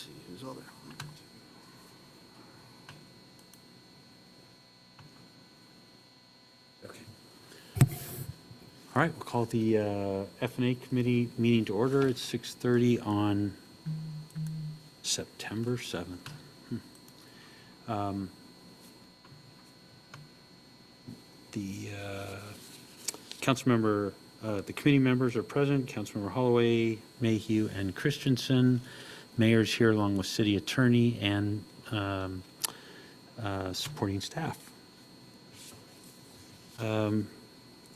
Let's see, who's all there? Okay. All right, we'll call the F&A committee meeting to order. It's 6:30 on September 7th. The the committee members are present. Councilmember Holloway, Mayhew, and Christensen. Mayor's here along with city attorney and supporting staff.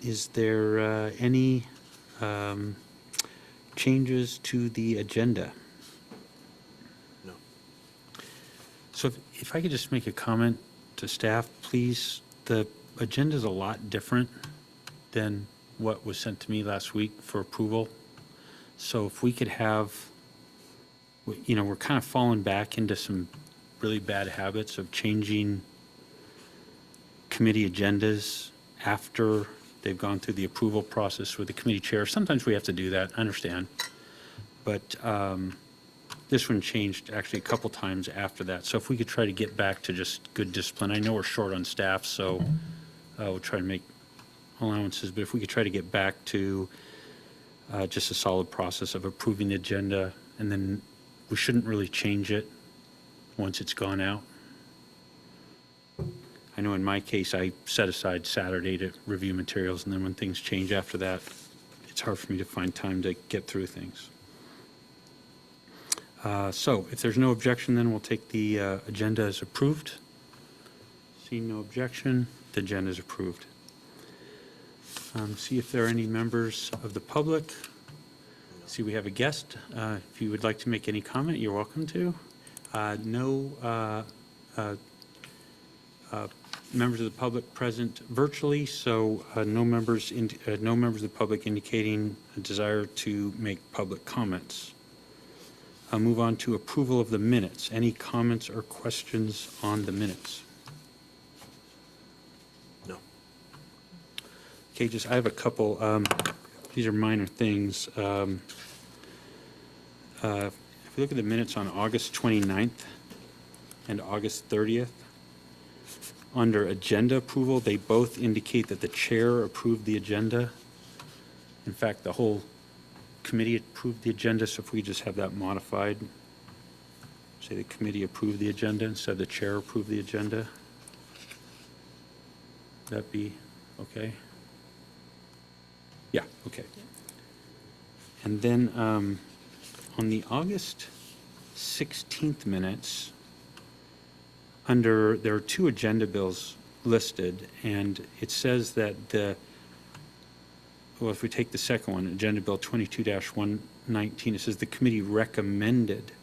Is there any changes to the agenda? No. So if I could just make a comment to staff, please. The agenda is a lot different than what was sent to me last week for approval. So if we could have, you know, we're kind of falling back into some really bad habits of changing committee agendas after they've gone through the approval process with the committee chair. Sometimes we have to do that, I understand. But this one changed actually a couple times after that. So if we could try to get back to just good discipline. I know we're short on staff, so we'll try to make allowances. But if we could try to get back to just a solid process of approving the agenda, and then we shouldn't really change it once it's gone out. I know in my case, I set aside Saturday to review materials, and then when things change after that, it's hard for me to find time to get through things. So if there's no objection, then we'll take the agenda as approved. Seeing no objection, the agenda is approved. See if there are any members of the public. See, we have a guest. If you would like to make any comment, you're welcome to. No members of the public present virtually, so no members of the public indicating a desire to make public comments. I'll move on to approval of the minutes. Any comments or questions on the minutes? No. Okay, I have a couple. These are minor things. If we look at the minutes on August 29th and August 30th, under agenda approval, they both indicate that the chair approved the agenda. In fact, the whole committee approved the agenda, so if we just have that modified, say the committee approved the agenda instead of the chair approved the agenda, would that be okay? Yeah, okay. And then on the August 16th minutes, there are two agenda bills listed, and it says that if we take the second one, Agenda Bill 22-119, it says the committee recommended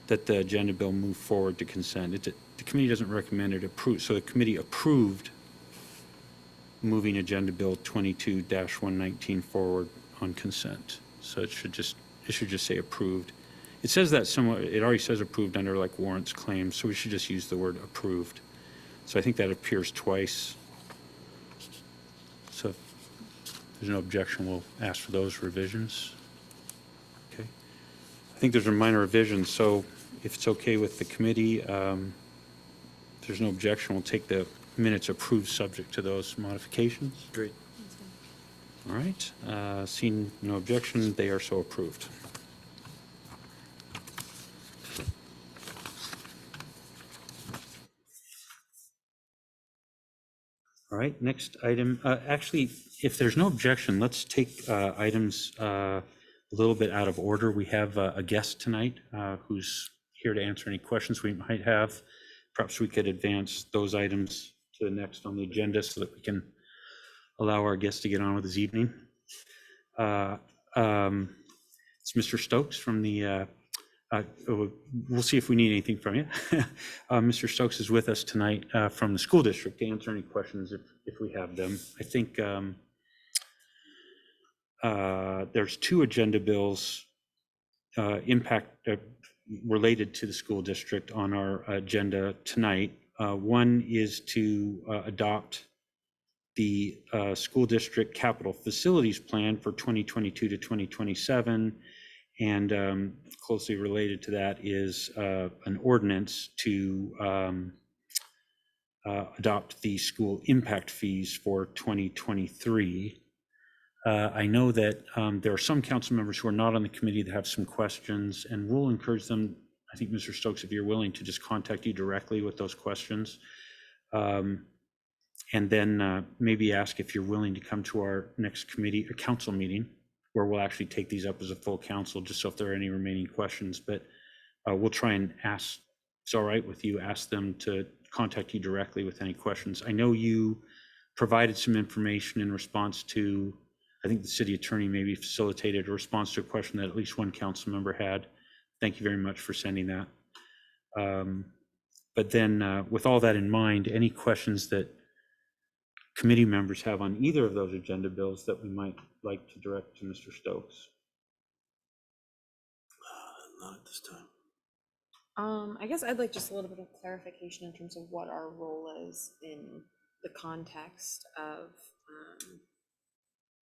that the agenda bill move forward to consent. The committee doesn't recommend it, approved. So the committee approved moving Agenda Bill 22-119 forward on consent. So it should just say approved. It says that somewhat, it already says approved under like warrants claims, so we should just use the word approved. So I think that appears twice. So if there's no objection, we'll ask for those revisions. Okay. I think there's a minor revision, so if it's okay with the committee, if there's no objection, we'll take the minutes approved subject to those modifications. Great. All right. Seeing no objection, they are so approved. All right, next item. Actually, if there's no objection, let's take items a little bit out of order. We have a guest tonight who's here to answer any questions we might have. Perhaps we could advance those items to the next on the agenda so that we can allow our guest to get on with his evening. It's Mr. Stokes from the we'll see if we need anything from you. Mr. Stokes is with us tonight from the school district to answer any questions if we have them. I think there's two agenda bills related to the school district on our agenda tonight. One is to adopt the school district capital facilities plan for 2022 to 2027. And closely related to that is an ordinance to adopt the school impact fees for 2023. I know that there are some council members who are not on the committee that have some questions, and we'll encourage them. I think, Mr. Stokes, if you're willing to just contact you directly with those questions. And then maybe ask if you're willing to come to our next committee or council meeting, where we'll actually take these up as a full council, just so if there are any remaining questions. But we'll try and ask, if it's all right with you, ask them to contact you directly with any questions. I know you provided some information in response to, I think the city attorney maybe facilitated a response to a question that at least one council member had. Thank you very much for sending that. But then with all that in mind, any questions that committee members have on either of those agenda bills that we might like to direct to Mr. Stokes? Not at this time. I guess I'd like just a little bit of clarification in terms of what our role is in the context of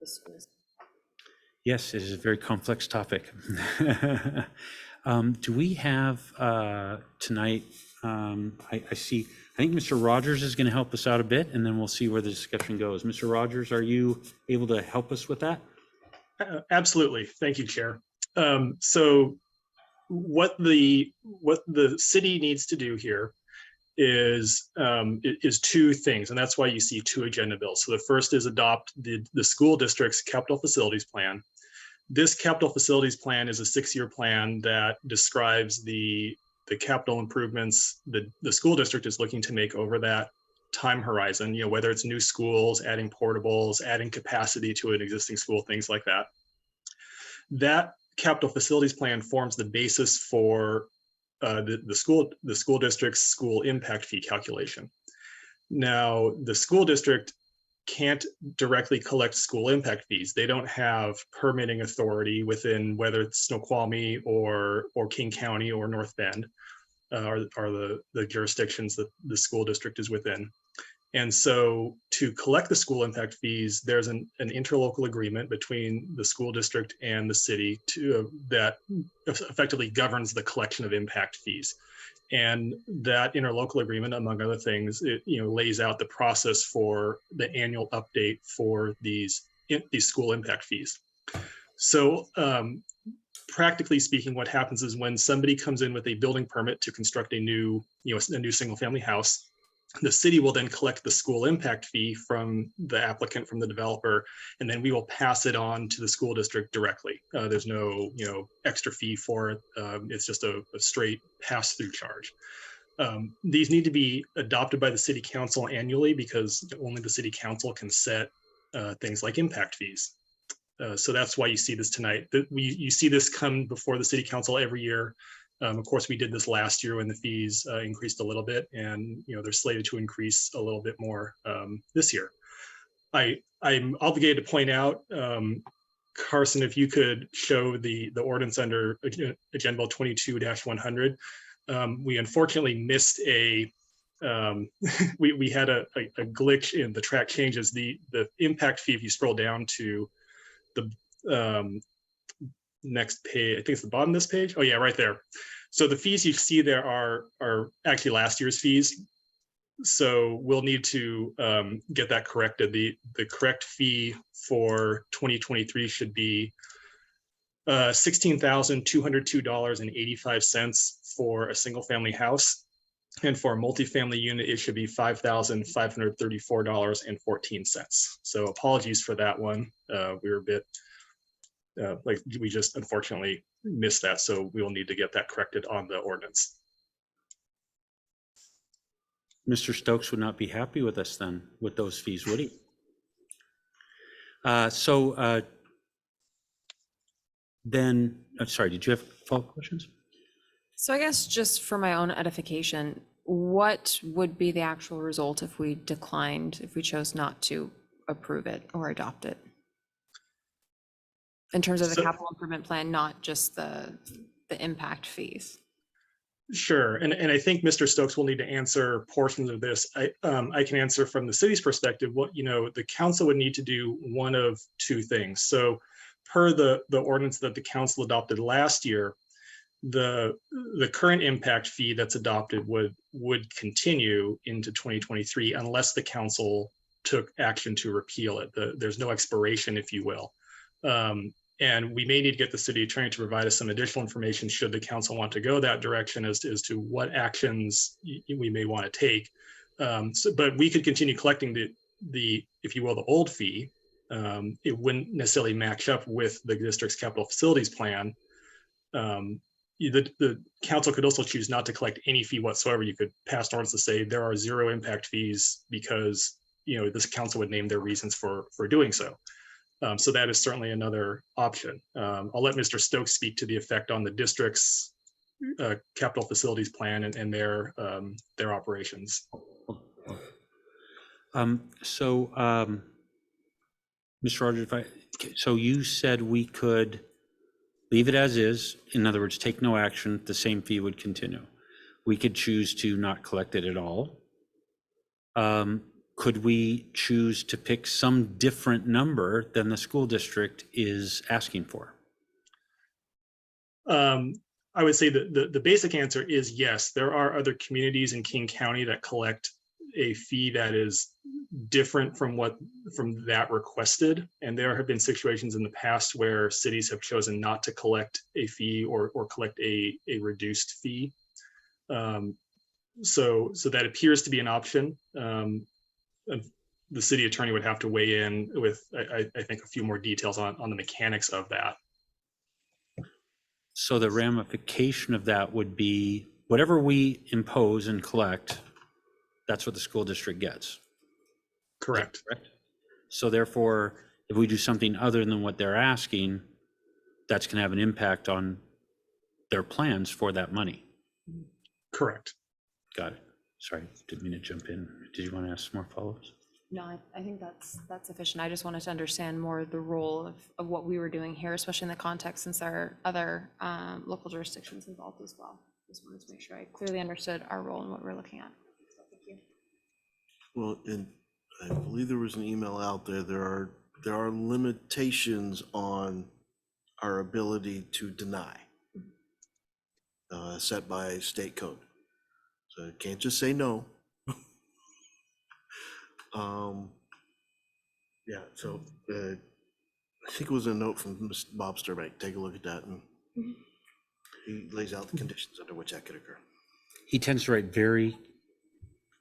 the schools. Yes, it is a very complex topic. Do we have tonight, I think Mr. Rogers is going to help us out a bit, and then we'll see where the discussion goes. Mr. Rogers, are you able to help us with that? Absolutely. Thank you, Chair. So what the city needs to do here is two things, and that's why you see two agenda bills. So the first is adopt the school district's capital facilities plan. This capital facilities plan is a 6-year plan that describes the capital improvements the school district is looking to make over that time horizon, you know, whether it's new schools, adding portables, adding capacity to an existing school, things like that. That capital facilities plan forms the basis for the school district's school impact fee calculation. Now, the school district can't directly collect school impact fees. They don't have permitting authority within, whether it's Snoqualmie or King County or North Bend, are the jurisdictions that the school district is within. And so to collect the school impact fees, there's an interlocal agreement between the school district and the city that effectively governs the collection of impact fees. And that interlocal agreement, among other things, it lays out the process for the annual update for these school impact fees. So practically speaking, what happens is when somebody comes in with a building permit to construct a new single family house, the city will then collect the school impact fee from the applicant, from the developer, and then we will pass it on to the school district directly. There's no extra fee for it. It's just a straight pass-through charge. These need to be adopted by the city council annually because only the city council can set things like impact fees. So that's why you see this tonight. You see this come before the city council every year. Of course, we did this last year when the fees increased a little bit, and they're slated to increase a little bit more this year. I'm obligated to point out, Carson, if you could show the ordinance under Agenda Bill 22-100. We unfortunately missed we had a glitch in the track changes. The impact fee, if you scroll down to the next page, I think it's the bottom of this page. Oh yeah, right there. So the fees you see there are actually last year's fees. So we'll need to get that corrected. The correct fee for 2023 should be $16,202.85 for a single family house. And for a multifamily unit, it should be $5,534.14. So apologies for that one. We were a bit we just unfortunately missed that. So we will need to get that corrected on the ordinance. Mr. Stokes would not be happy with us then with those fees, would he? Then, I'm sorry, did you have follow-up questions? So I guess just for my own edification, what would be the actual result if we chose not to approve it or adopt it? In terms of the capital improvement plan, not just the impact fees. Sure, and I think Mr. Stokes will need to answer portions of this. I can answer from the city's perspective. What the council would need to do one of two things. So per the ordinance that the council adopted last year, the current impact fee that's adopted would continue into 2023 unless the council took action to repeal it. There's no expiration, if you will. And we may need to get the city attorney to provide us some additional information should the council want to go that direction as to what actions we may want to take. But we could continue collecting the, if you will, the old fee. It wouldn't necessarily match up with the district's capital facilities plan. The council could also choose not to collect any fee whatsoever. You could pass orders to say there are 0 impact fees because, you know, this council would name their reasons for doing so. So that is certainly another option. I'll let Mr. Stokes speak to the effect on the district's capital facilities plan and their operations. Mr. Rogers, so you said we could leave it as is. In other words, take no action, the same fee would continue. We could choose to not collect it at all. Could we choose to pick some different number than the school district is asking for? I would say that the basic answer is yes. There are other communities in King County that collect a fee that is different from that requested. And there have been situations in the past where cities have chosen not to collect a fee or collect a reduced fee. So that appears to be an option. The city attorney would have to weigh in with, I think, a few more details on the mechanics of that. So the ramification of that would be whatever we impose and collect, that's what the school district gets. Correct. Correct. So therefore, if we do something other than what they're asking, that's going to have an impact on their plans for that money. Correct. Got it. Sorry, didn't mean to jump in. Did you want to ask some more follow-ups? No, I think that's sufficient. I just wanted to understand more the role of what we were doing here, especially in the context since there are other local jurisdictions involved as well. Just wanted to make sure I clearly understood our role and what we're looking at. So thank you. Well, and I believe there was an email out there. There are limitations on our ability to deny, set by state code. So you can't just say no. Yeah, so I think it was a note from Mr. Bob Sturbank. Take a look at that, and he lays out the conditions under which that could occur. He tends to write very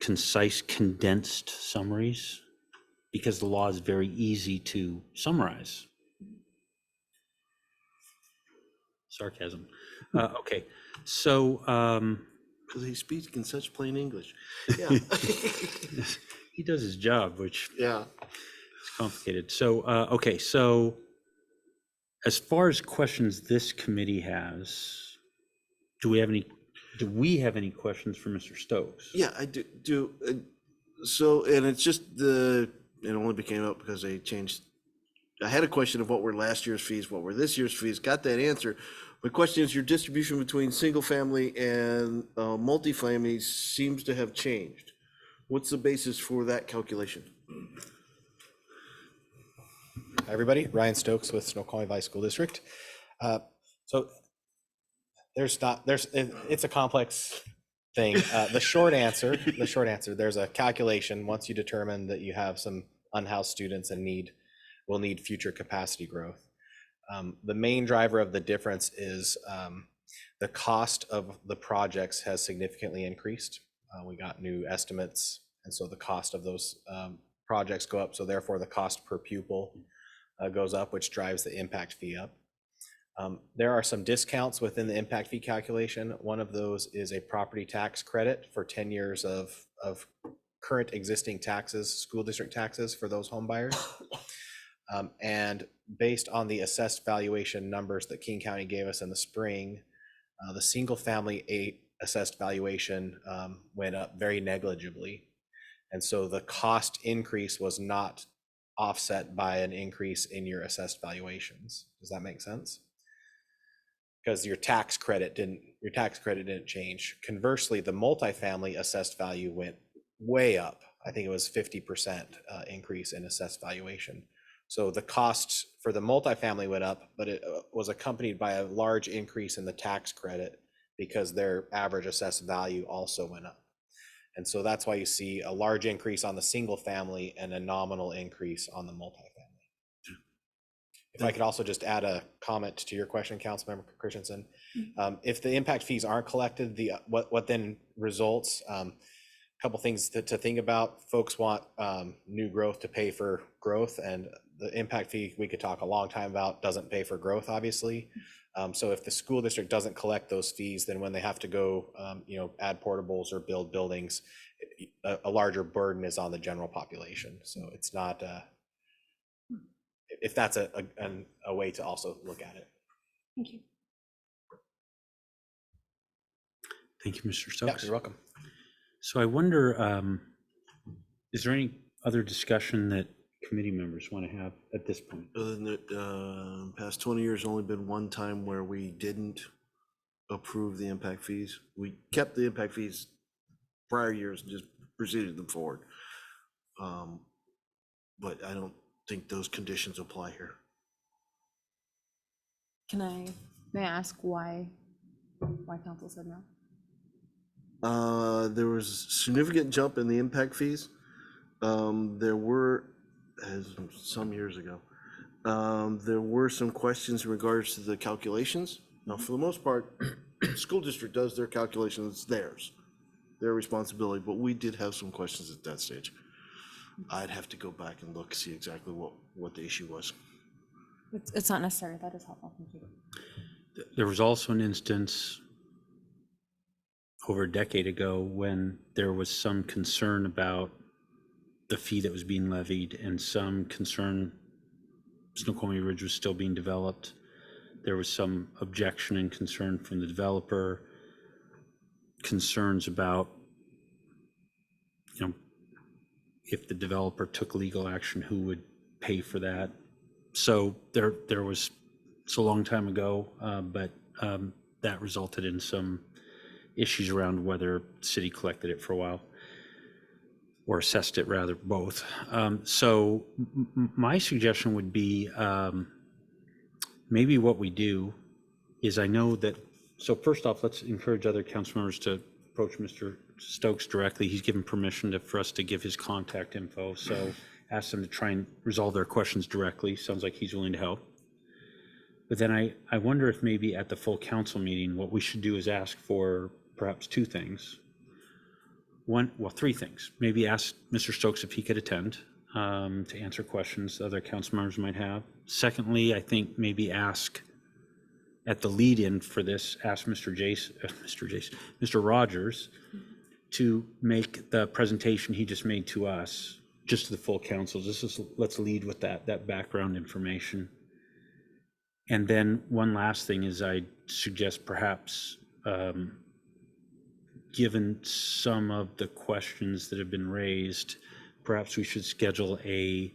concise, condensed summaries because the law is very easy to summarize. Sarcasm. Okay, so Because he speaks in such plain English. Yeah. he does his job, which Yeah. is complicated. So, okay, so as far as questions this committee has, do we have any questions for Mr. Stokes? Yeah, I do. So, and it's just it only became up because they changed. I had a question of what were last year's fees, what were this year's fees, got that answer. My question is your distribution between single family and multifamily seems to have changed. What's the basis for that calculation? Hi, everybody, Ryan Stokes with Snoqualmie Valley School District. So it's a complex thing. The short answer, there's a calculation once you determine that you have some unhoused students and will need future capacity growth. The main driver of the difference is the cost of the projects has significantly increased. We got new estimates, and so the cost of those projects go up. So therefore, the cost per pupil goes up, which drives the impact fee up. There are some discounts within the impact fee calculation. One of those is a property tax credit for 10 years of current existing taxes, school district taxes for those home buyers. And based on the assessed valuation numbers that King County gave us in the spring, the single family assessed valuation went up very negligibly. And so the cost increase was not offset by an increase in your assessed valuations. Does that make sense? Because your tax credit didn't change. Conversely, the multifamily assessed value went way up. I think it was 50% increase in assessed valuation. So the cost for the multifamily went up, but it was accompanied by a large increase in the tax credit because their average assessed value also went up. And so that's why you see a large increase on the single family and a nominal increase on the multifamily. If I could also just add a comment to your question, Councilmember Christensen. If the impact fees aren't collected, what then results? A couple things to think about. Folks want new growth to pay for growth, and the impact fee we could talk a long time about doesn't pay for growth, obviously. So if the school district doesn't collect those fees, then when they have to go, add portables or build buildings, a larger burden is on the general population. So it's not. If that's a way to also look at it. Thank you. Thank you, Mr. Yeah, Stokes. you're welcome. So I wonder, is there any other discussion that committee members want to have at this point? Other than that, past 20 years, only been one time where we didn't approve the impact fees. We kept the impact fees prior years and just proceeded them forward. But I don't think those conditions apply here. May I ask why council said no? There was a significant jump in the impact fees. There were, as some years ago, there were some questions in regards to the calculations. Now, for the most part, the school district does their calculations, it's theirs, their responsibility, but we did have some questions at that stage. I'd have to go back and look, see exactly what the issue was. It's not necessary. That is helpful. Thank you. There was also an instance over a decade ago when there was some concern about the fee that was being levied and some concern Snoqualmie Ridge was still being developed. There was some objection and concern from the developer, concerns about, if the developer took legal action, who would pay for that? So there was, it's a long time ago, but that resulted in some issues around whether the city collected it for a while or assessed it, rather, both. So my suggestion would be maybe what we do is, I know that, so first off, let's encourage other council members to approach Mr. Stokes directly. He's given permission for us to give his contact info. So ask them to try and resolve their questions directly. Sounds like he's willing to help. But then I wonder if maybe at the full council meeting, what we should do is ask for perhaps two things. Three things. Maybe ask Mr. Stokes if he could attend to answer questions other council members might have. Secondly, I think maybe ask at the lead-in for this, ask Mr. Rogers to make the presentation he just made to us, just to the full council. Let's lead with that background information. And then one last thing is, I suggest perhaps, given some of the questions that have been raised, perhaps we should schedule a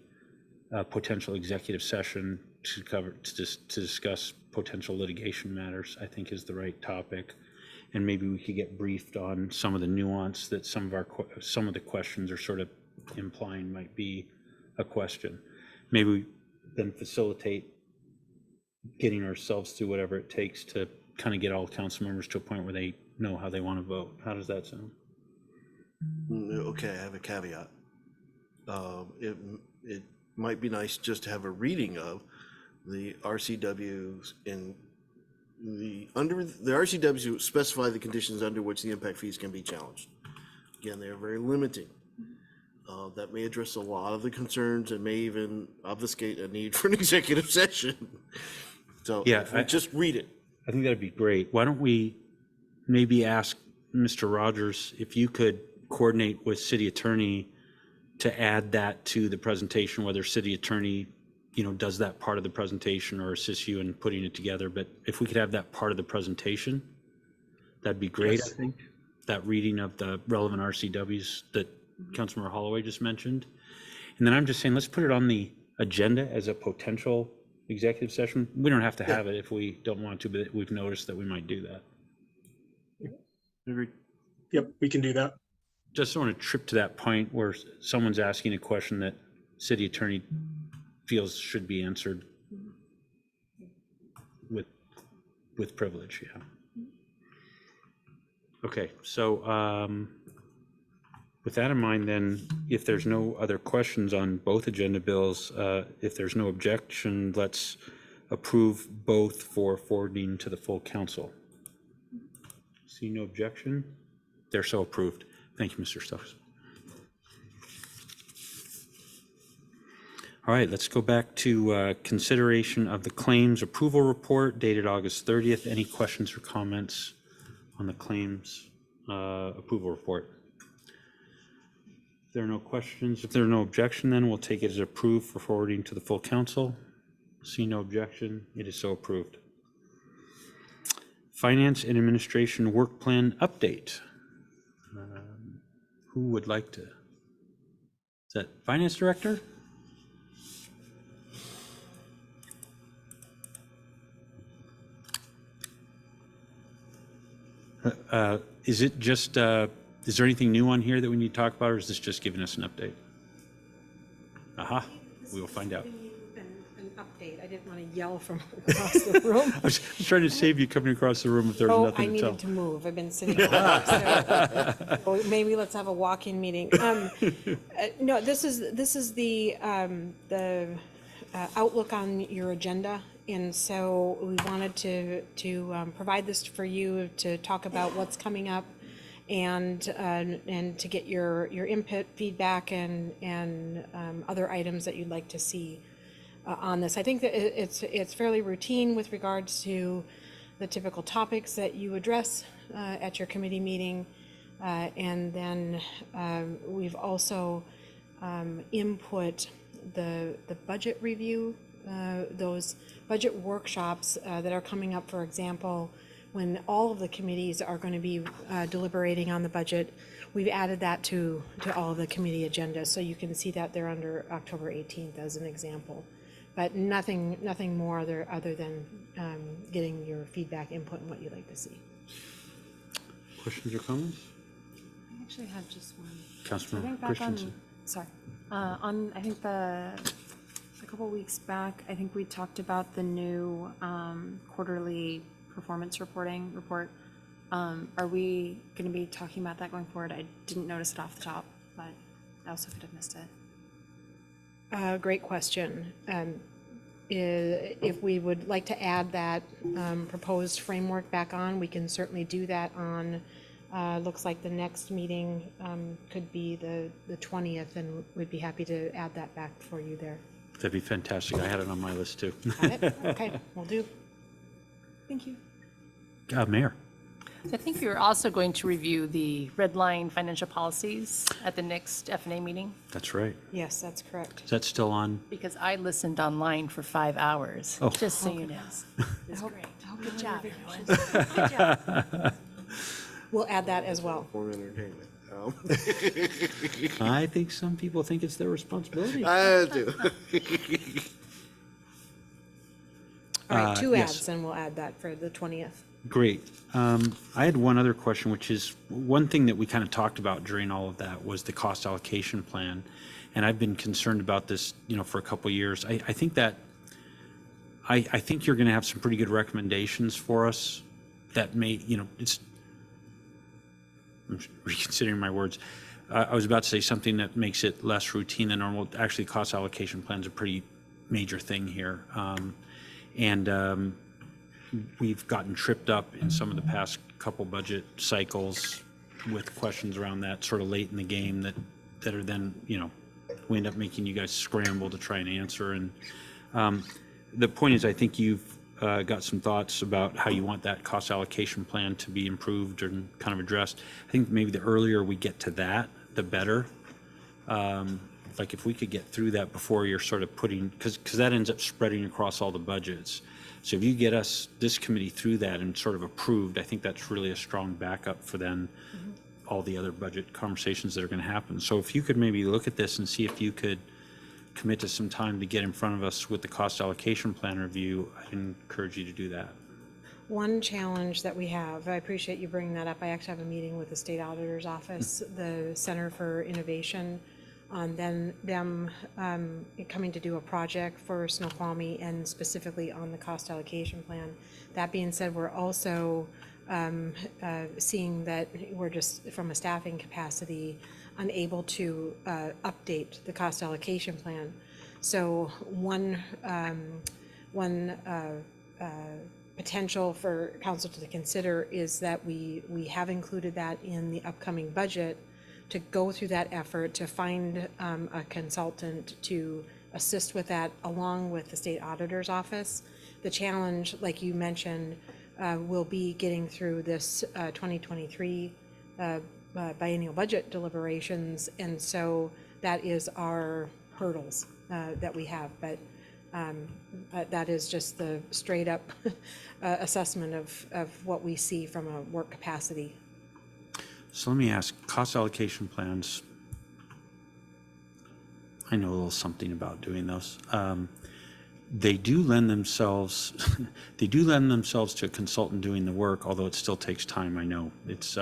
potential executive session to discuss potential litigation matters, I think is the right topic. And maybe we could get briefed on some of the nuance that some of the questions are sort of implying might be a question. Maybe we then facilitate getting ourselves through whatever it takes to kind of get all council members to a point where they know how they want to vote. How does that sound? Okay, I have a caveat. It might be nice just to have a reading of the RCWs under the RCWs specify the conditions under which the impact fees can be challenged. Again, they are very limiting. That may address a lot of the concerns and may even obfuscate a need for an executive session. So yeah, just read it. I think that'd be great. Why don't we maybe ask Mr. Rogers if you could coordinate with city attorney to add that to the presentation, whether city attorney, does that part of the presentation or assists you in putting it together. But if we could have that part of the presentation, that'd be great. Yes. I think that reading of the relevant RCWs that Councilmember Holloway just mentioned. And then I'm just saying, let's put it on the agenda as a potential executive session. We don't have to have it if we don't want to, but we've noticed that we might do that. Agreed. Yep, we can do that. Just don't want to trip to that point where someone's asking a question that city attorney feels should be answered with privilege, yeah. Okay, so with that in mind, then, if there's no other questions on both agenda bills, if there's no objection, let's approve both for forwarding to the full council. See no objection? They're so approved. Thank you, Mr. Stubbs. All right, let's go back to consideration of the claims approval report dated August 30th. Any questions or comments on the claims approval report? If there are no questions, if there are no objection, then we'll take it as approved for forwarding to the full council. See no objection, it is so approved. Finance and Administration Work Plan Update. Who would like to? Is that Finance Director? Is it just, is there anything new on here that we need to talk about, or is this just giving us an update? Aha, we will find out. An update. I didn't want to yell from across the room. I was trying to save you coming across the room if there was Oh, I nothing to tell. needed to move. I've been sitting. So maybe let's have a walk-in meeting. No, this is the outlook on your agenda. And so we wanted to provide this for you to talk about what's coming up and to get your input, feedback, and other items that you'd like to see on this. I think that it's fairly routine with regards to the typical topics that you address at your committee meeting. And then we've also input the budget review, those budget workshops that are coming up, for example, when all of the committees are going to be deliberating on the budget. We've added that to all of the committee agendas, so you can see that they're under October 18th as an example. But nothing more other than getting your feedback, input, and what you'd like to see. Questions or comments? I actually have just one. Councilman I think back Christensen. I think a couple weeks back, I think we talked about the new quarterly performance report. Are we going to be talking about that going forward? I didn't notice it off the top, but I also could have missed it. Great question. If we would like to add that proposed framework back on, we can certainly do that on, looks like the next meeting could be the 20th, and we'd be happy to add that back for you there. That'd be fantastic. I had it on my list too. Got it? Okay, will do. Thank you. Mayor. I think you're also going to review the red line financial policies at the next F&A meeting, That's right. Yes, that's correct. Is that still on? because I listened online for 5 hours, Oh. just so you know. It's great. Good job, everyone. We'll add that as well. For entertainment. I think some people think it's their responsibility. I do. All right, two yes. ads, and we'll add that for the 20th. Great. I had one other question, which is one thing that we kind of talked about during all of that was the cost allocation plan. And I've been concerned about this, for a couple of years. I think that, I think you're going to have some pretty good recommendations for us that may, I'm reconsidering my words. I was about to say something that makes it less routine than normal. Actually, cost allocation plan is a pretty major thing here. We've gotten tripped up in some of the past couple budget cycles with questions around that sort of late in the game that are then, we end up making you guys scramble to try and answer. And the point is, I think you've got some thoughts about how you want that cost allocation plan to be improved and kind of addressed. I think maybe the earlier we get to that, the better. Like if we could get through that before you're sort of putting, because that ends up spreading across all the budgets. So if you get us, this committee, through that and sort of approved, I think that's really a strong backup for then all the other budget conversations that are going to happen. So if you could maybe look at this and see if you could commit to some time to get in front of us with the cost allocation plan review, I'd encourage you to do that. One challenge that we have, I appreciate you bringing that up. I actually have a meeting with the state auditor's office, the Center for Innovation, on them coming to do a project for Snoqualmie and specifically on the cost allocation plan. That being said, we're also seeing that we're just, from a staffing capacity, unable to update the cost allocation plan. So one potential for council to consider is that we have included that in the upcoming budget to go through that effort to find a consultant to assist with that along with the state auditor's office. The challenge, like you mentioned, will be getting through this 2023 biennial budget deliberations, and so that is our hurdles that we have. But that is just the straight up assessment of what we see from a work capacity. So let me ask, cost allocation plans, I know a little something about doing those. They do lend themselves, they do lend themselves to a consultant doing the work, although it still takes time, I know. It's,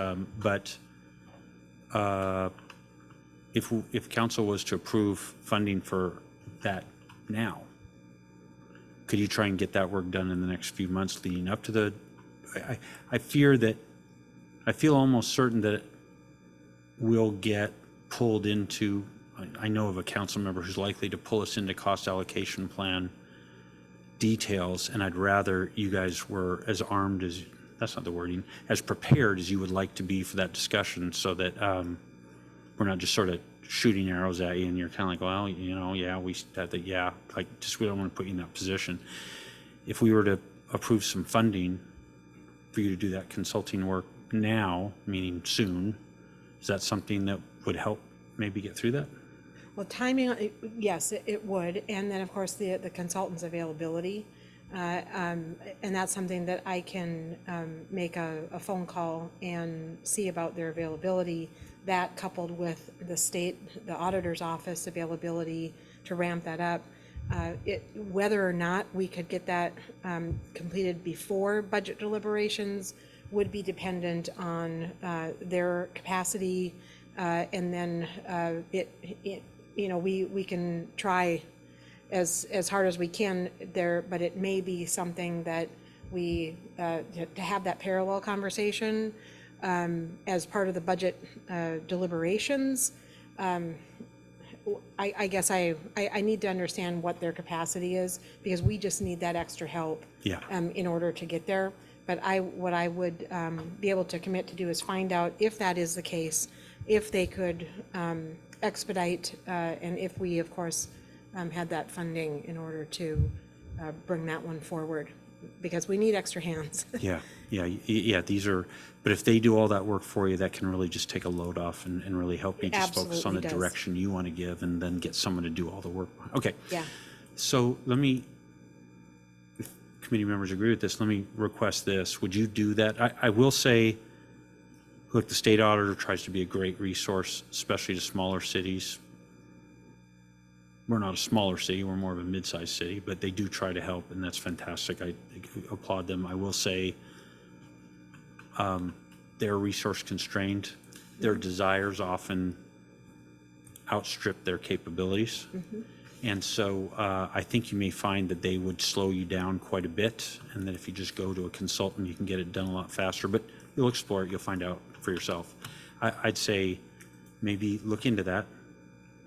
if council was to approve funding for that now, could you try and get that work done in the next few months leading up to the, I feel almost certain that we'll get pulled into, I know of a council member who's likely to pull us into cost allocation plan details, and I'd rather you guys were as armed as, that's not the wording, as prepared as you would like to be for that discussion, so that we're not just sort of shooting arrows at you and you're kind of like, well, you know, yeah, we just, we don't want to put you in that position. If we were to approve some funding for you to do that consulting work now, meaning soon, is that something that would help maybe get through that? Well, timing, yes, it would. And then, of course, the consultant's availability. And that's something that I can make a phone call and see about their availability. That coupled with the auditor's office availability to ramp that up. Whether or not we could get that completed before budget deliberations would be dependent on their capacity, and then we can try as hard as we can there, but it may be something that we to have that parallel conversation as part of the budget deliberations. I guess I need to understand what their capacity is, because we just need that extra help in order to get there. But what I would be able to commit to do is find out if that is the case, if they could expedite, and if we, of course, had that funding in order to bring that one forward, because we need extra hands. Yeah, these are, but if they do all that work for you, that can really just take a load off and really help you just focus on the Absolutely does. direction you want to give, and then get someone to do all the work. Okay. Yeah. So let me, if committee members agree with this, let me request this. Would you do that? I will say, look, the state auditor tries to be a great resource, especially to smaller cities. We're not a smaller city, we're more of a mid-sized city, but they do try to help, and that's fantastic. I applaud them. I will say they're resource constrained. Their desires often outstrip their capabilities. Mm-hmm. And so I think you may find that they would slow you down quite a bit, and that if you just go to a consultant, you can get it done a lot faster, but you'll explore it, you'll find out for yourself. I'd say maybe look into that.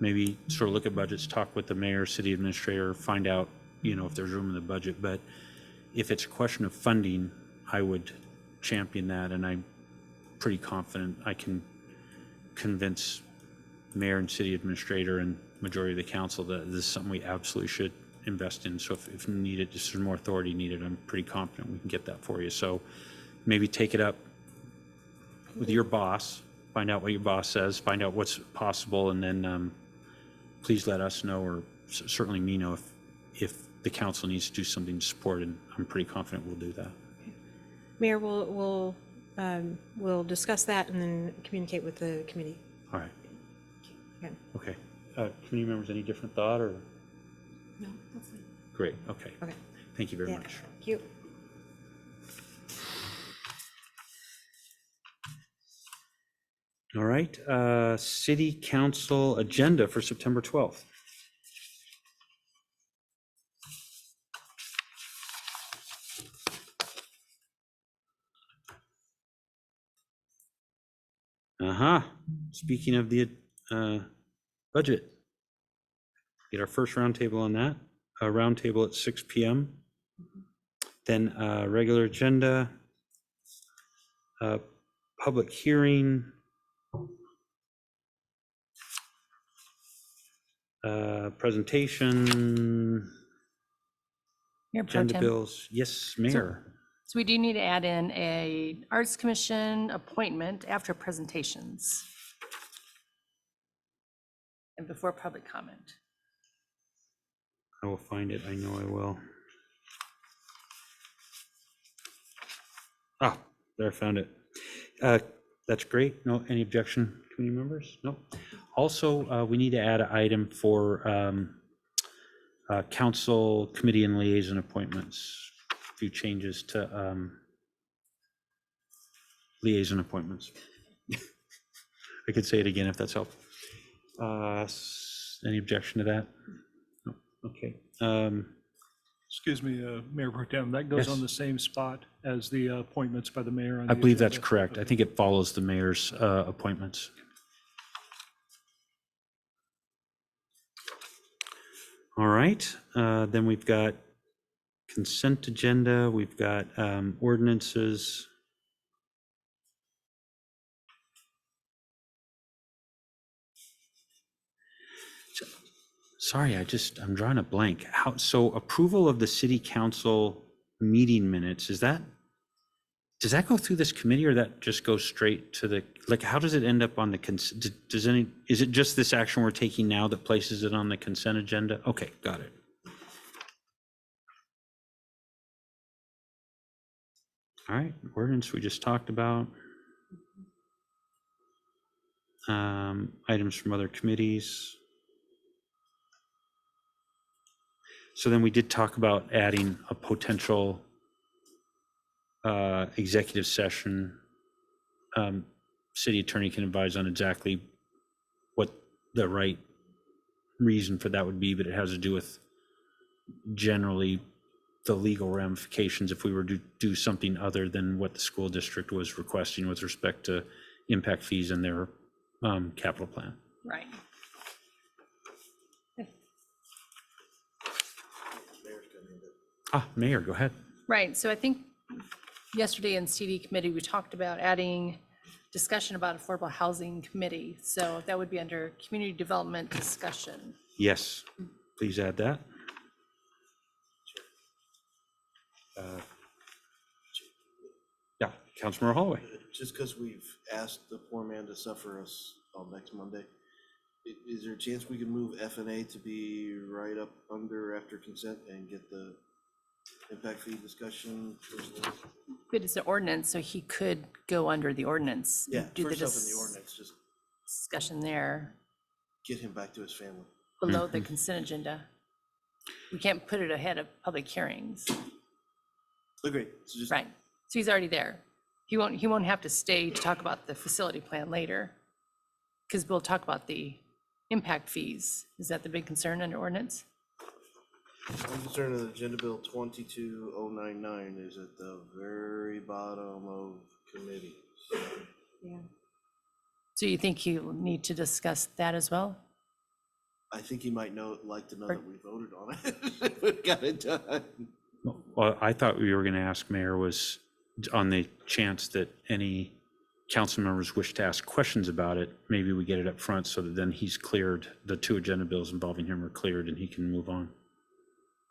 Maybe sort of look at budgets, talk with the mayor, city administrator, find out, if there's room in the budget. But if it's a question of funding, I would champion that, and I'm pretty confident I can convince mayor and city administrator and majority of the council that this is something we absolutely should invest in. So if needed, just there's more authority needed, I'm pretty confident we can get that for you. So maybe take it up with your boss, find out what your boss says, find out what's possible, and then please let us know, or certainly me know, if the council needs to do something to support, and I'm pretty confident we'll do that. Mayor, we'll discuss that and then communicate with the committee. All right. Yeah. Okay. Committee members, any different thought, or? No, that's fine. Great. Okay. Okay. Thank you very Yeah. much. Thank you. All right, city council agenda for September 12th. Speaking of the budget, get our first roundtable on that, a roundtable at 6 p.m. Then regular agenda, public hearing, presentation, Mayor Pro agenda Tem. bills. Yes, Mayor. So we do need to add in a Arts Commission appointment after presentations and before public comment. I will find it. I know I will. Ah, there, I found it. That's great. No, any objection, committee members? No. Also, we need to add an item for council committee and liaison appointments. A few changes to liaison appointments. I could say it again if that's helpful. Any objection to that? No. Okay. Excuse me, Mayor Pro Tem, that goes Yes. on the same spot as the appointments by the mayor on I the believe that's agenda? correct. I think it follows the mayor's appointments. All right, then we've got consent agenda, we've got ordinances. Sorry, I'm drawing a blank. So approval of the city council meeting minutes, does that go through this committee or that just goes straight to the, like, how does it end up on the is it just this action we're taking now that places it on the consent agenda? Okay, got it. All right, ordinance we just talked about. Items from other committees. So then we did talk about adding a potential executive session. City attorney can advise on exactly what the right reason for that would be, but it has to do with generally the legal ramifications if we were to do something other than what the school district was requesting with respect to impact fees in their capital plan. Right. Mayor, go ahead. Right, so I think yesterday in CD committee, we talked about adding discussion about affordable housing committee. So that would be under community development discussion. Yes, please add that. Yeah, Councilmember Holloway. Just because we've asked the poor man to suffer us all next Monday, is there a chance we can move F and A to be right up under after consent and get the impact fee discussion? But it's an ordinance, so he could go under the ordinance. Yeah, do the first up in the ordinance, just discussion there get him back to his family. below the consent agenda. We can't put it ahead of public hearings, Agreed. So just right? So he's already there. He won't have to stay to talk about the facility plan later, because we'll talk about the impact fees. Is that the big concern under ordinance? I'm concerned that Agenda Bill 22099 is at the very bottom of committee. Yeah. So you think he'll need to discuss that as well? I think he might like to know that we voted on it. We got it done. Well, I thought we were going to ask Mayor was on the chance that any council members wish to ask questions about it, maybe we get it up front so that then he's cleared, the two agenda bills involving him are cleared and he can move on.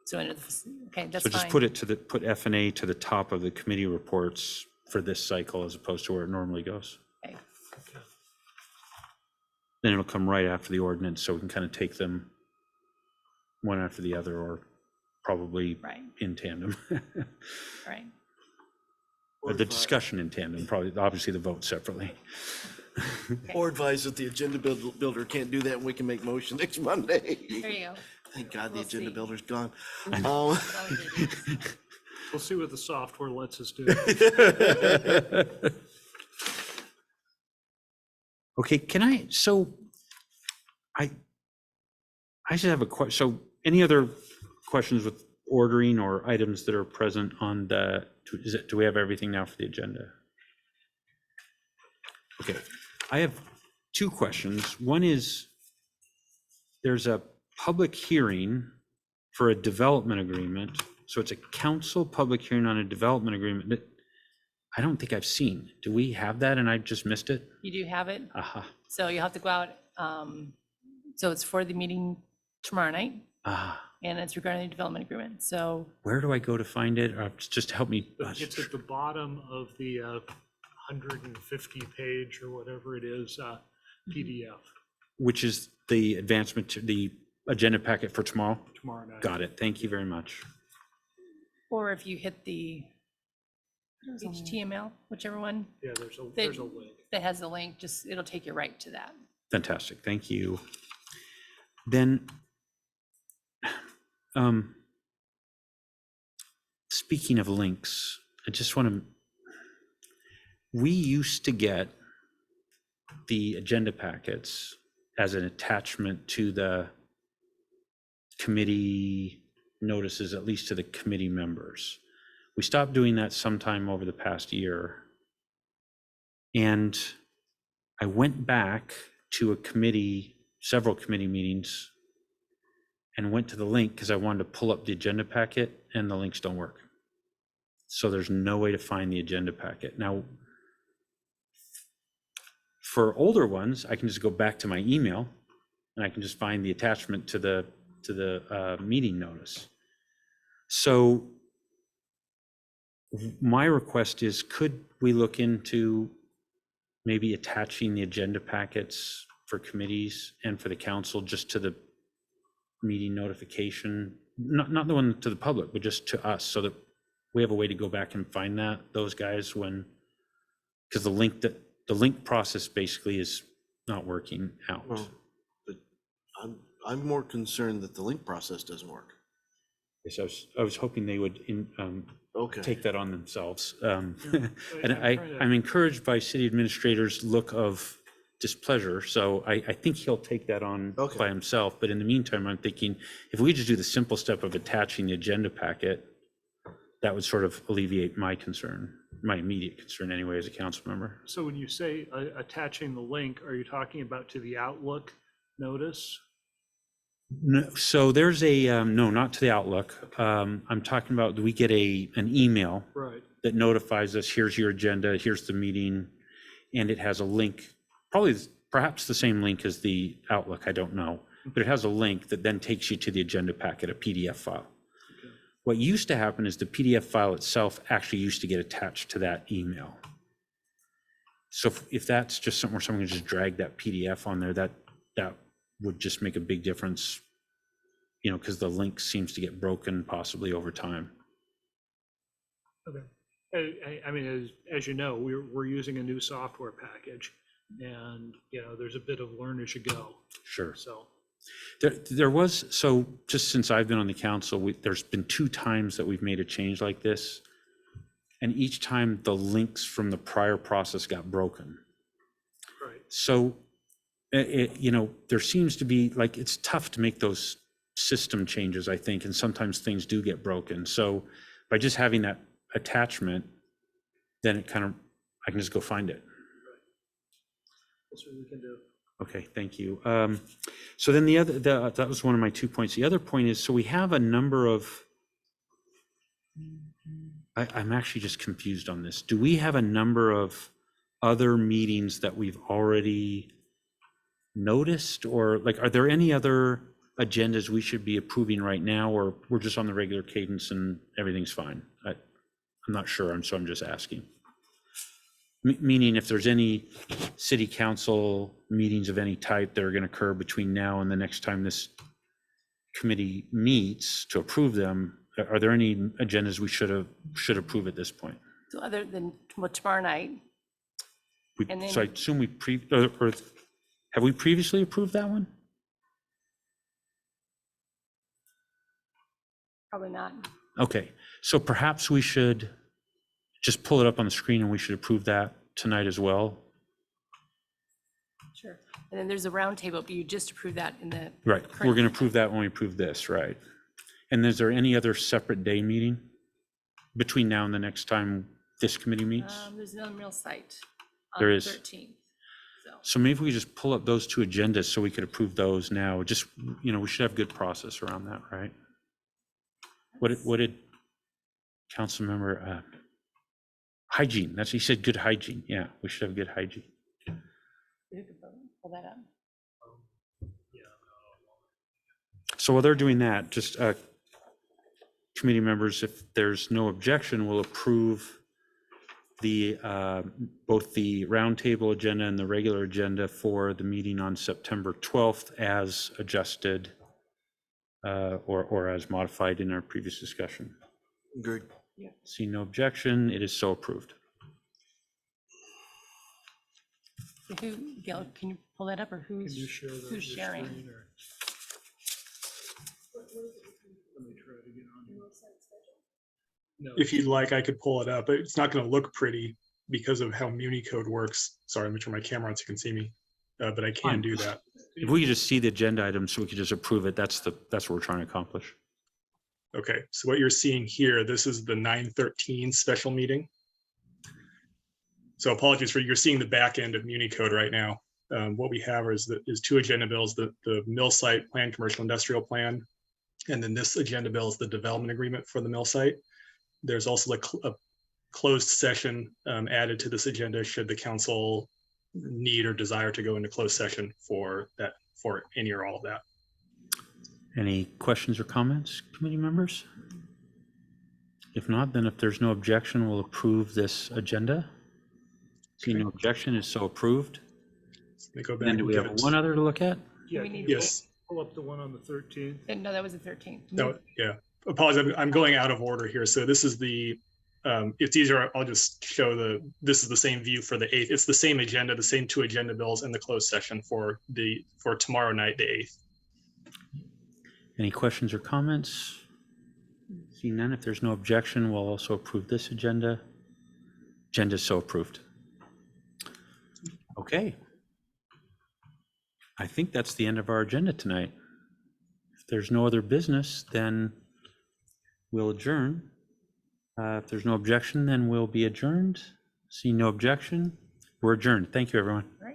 So under the, okay, that's So fine. just put F and A to the top of the committee reports for this cycle as opposed to where it normally goes. Okay. Then it'll come right after the ordinance, so we can kind of take them one after the other or probably Right, in tandem. right. Or the discussion in tandem, probably, obviously the vote separately. Or advise that the agenda builder can't do that and we can make motion next Monday. There you go. Thank God the We'll agenda see. builder's gone. Well, We'll see what the software lets us do. Okay, I just have a question. So any other questions with ordering or items that are present on the, do we have everything now for the agenda? Okay, I have two questions. One is, there's a public hearing for a development agreement. So it's a council public hearing on a development agreement that I don't think I've seen. Do we have that and I just missed it? You do have it, Aha, so you'll have to go out. So it's for the meeting tomorrow night, and it's regarding the development agreement. So where do I go to find it? Or just help me. It's at the bottom of the 150 page or whatever it is PDF Which is the advancement to the agenda packet for tomorrow? tomorrow night. Got it. Thank you very much. or if you hit the HTML, whichever one Yeah, there's a link. that has the link, just it'll take you right to that. Fantastic. Thank you. Then, speaking of links, I just want to, we used to get the agenda packets as an attachment to the committee notices, at least to the committee members. We stopped doing that sometime over the past year. And I went back to a committee, several committee meetings, and went to the link because I wanted to pull up the agenda packet, and the links don't work. So there's no way to find the agenda packet. Now, for older ones, I can just go back to my email and I can just find the attachment to the meeting notice. So my request is, could we look into maybe attaching the agenda packets for committees and for the council just to the meeting notification, not the one to the public, but just to us, so that we have a way to go back and find those guys when, because the link process basically is not working out. Well, but I'm more concerned that the link process doesn't work. So I was hoping they would Okay. take that on themselves. And I'm encouraged by city administrator's look of displeasure. So I think he'll take that on Okay. by himself. But in the meantime, I'm thinking if we just do the simple step of attaching the agenda packet, that would sort of alleviate my concern, my immediate concern anyway, as a council member. So when you say attaching the link, are you talking about to the Outlook notice? No, so there's a, no, not to the Outlook. I'm talking about, we get an email Right. that notifies us, here's your agenda, here's the meeting, and it has a link, perhaps the same link as the Outlook, I don't know, but it has a link that then takes you to the agenda packet, a PDF file. Okay. What used to happen is the PDF file itself actually used to get attached to that email. So if that's just something where someone can just drag that PDF on there, that would just make a big difference, because the link seems to get broken possibly over time. Okay. I mean, as you know, we're using a new software package, and there's a bit of learn as you go. Sure. So There was, so just since I've been on the council, there's been 2 times that we've made a change like this. And each time the links from the prior process got broken. right. So, there seems to be, like, it's tough to make those system changes, I think, and sometimes things do get broken. So by just having that attachment, then I can just go find it. That's what we can do. Okay, thank you. So then that was one of my 2 points. The other point is, so we have a number of, I'm actually just confused on this. Do we have a number of other meetings that we've already noticed, or are there any other agendas we should be approving right now, or we're just on the regular cadence and everything's fine? I'm not sure, so I'm just asking. Meaning if there's any city council meetings of any type that are going to occur between now and the next time this committee meets to approve them, are there any agendas we should approve at this point? So other than tomorrow night, And then- So I assume have we previously approved that one? probably not. Okay, so perhaps we should just pull it up on the screen and we should approve that tonight as well. Sure. And then there's a roundtable, but you just approved that in the. Right, we're current- going to approve that when we approve this, right? And is there any other separate day meeting between now and the next time this committee meets? There's another mill site There on the is. 13th. So, So maybe we just pull up those two agendas so we could approve those now. Just, you know, we should have good process around that, right? What did Councilmember, hygiene, that's, he said good hygiene. Yeah, we should have good hygiene. you could pull that up. So while they're doing that, just committee members, if there's no objection, we'll approve the both the roundtable agenda and the regular agenda for the meeting on September 12th as adjusted or as modified in our previous discussion. Good. See no objection, it is so approved. So who, Gail, can you pull that up or Can who's you share the who's your sharing? screen, or- Let me try to get on here. No, If you'd like, I could pull it up. It's not going to look pretty because of how Muni code works. Sorry, let me turn my camera on so you can see me, but I can do that. If we could just see the agenda item so we could just approve it, that's what we're trying to accomplish. Okay, so what you're seeing here, this is the 9/13 special meeting. So apologies for, you're seeing the back end of Muni code right now. What we have is two agenda bills, the mill site plan, commercial industrial plan. And then this agenda bill is the development agreement for the mill site. There's also a closed session added to this agenda should the council need or desire to go into closed session for any or all of that. Any questions or comments, committee members? If not, then if there's no objection, we'll approve this agenda. See no objection is so approved. Let me go back Then do and we have get it. one other to look at? Yeah, we can need you Yes. pull up the one on the 13th? No, that was the 13th. No, yeah. Apologies, I'm going out of order here. So this is it's easier, I'll just show this is the same view for the 8th. It's the same agenda, the same two agenda bills and the closed session for tomorrow night, the 8th. Any questions or comments? See none, if there's no objection, we'll also approve this agenda. Agenda is so approved. Okay. I think that's the end of our agenda tonight. If there's no other business, then we'll adjourn. If there's no objection, then we'll be adjourned. See no objection, we're adjourned. Thank you, everyone. All right.